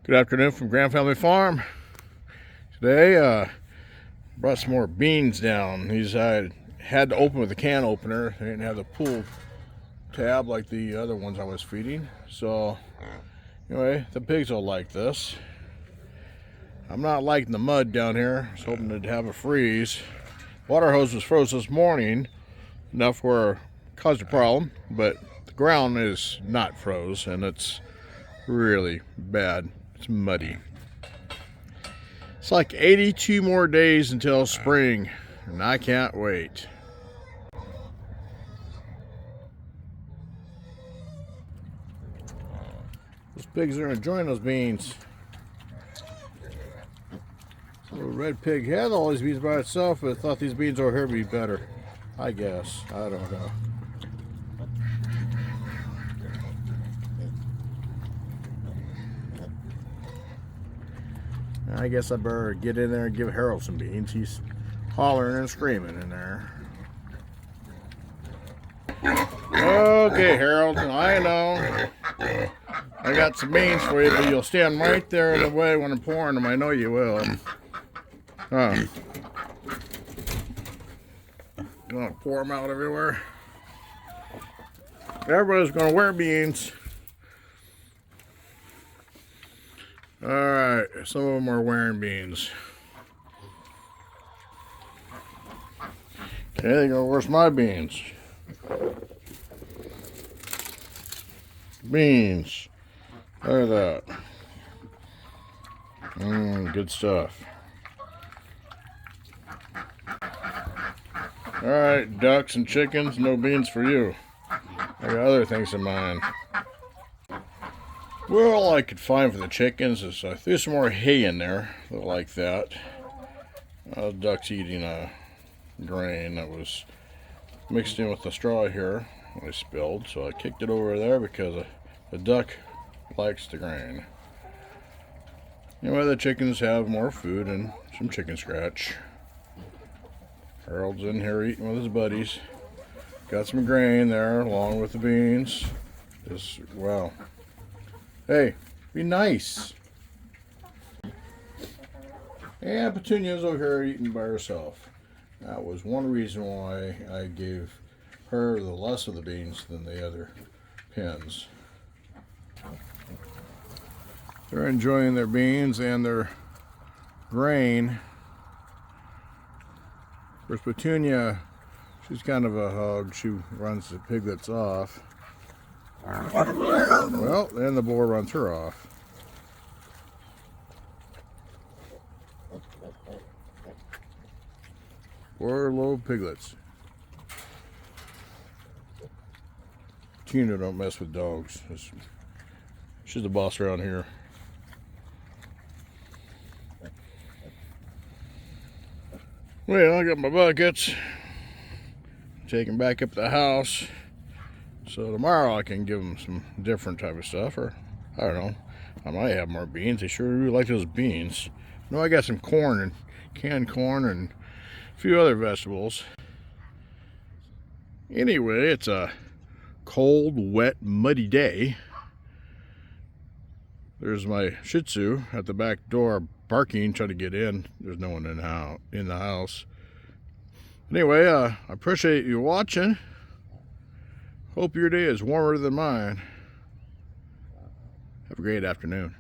Good afternoon from Grand Family Farm. Today, brought some more beans down. These I had to open with a can opener. They didn't have the pull tab like the other ones I was feeding. So, anyway, the pigs will like this. I'm not liking the mud down here. I was hoping to have a freeze. Water hose was froze this morning, enough where it caused a problem, but the ground is not froze, and it's really bad. It's muddy. It's like 82 more days until spring, and I can't wait. Those pigs are enjoying those beans. Little red pig had all these beans by itself, but thought these beans over here would be better. I guess. I don't know. I guess I better get in there and give Harold some beans. He's hollering and screaming in there. Okay, Harold, I know. I got some beans for you, but you'll stand right there in the way when I'm pouring them. I know you will. Huh. You want to pour them out everywhere? Everybody's going to wear beans. Alright, some of them are wearing beans. Okay, they're gonna where's my beans? Beans. Look at that. Good stuff. Alright, ducks and chickens, no beans for you. I got other things in mind. Well, all I could find for the chickens is I threw some more hay in there, like that. The duck's eating a grain that was mixed in with the straw here. I spilled, so I kicked it over there because the duck likes the grain. Anyway, the chickens have more food and some chicken scratch. Harold's in here eating with his buddies. Got some grain there along with the beans. Just, wow. Hey, be nice. And Petunia's over here eating by herself. That was one reason why I gave her the less of the beans than the other pens. They're enjoying their beans and their grain. Of course, Petunia, she's kind of a hog. She runs the piglets off. Well, then the boar runs her off. Poor little piglets. Tina don't mess with dogs. She's the boss around here. Well, I got my buckets. Take them back up to the house. So tomorrow I can give them some different type of stuff, or I don't know. I might have more beans. They sure really like those beans. No, I got some corn and canned corn and a few other vegetables. Anyway, it's a cold, wet, muddy day. There's my Shih Tzu at the back door barking, trying to get in. There's no one in the house. Anyway, I appreciate you watching. Hope your day is warmer than mine. Have a great afternoon.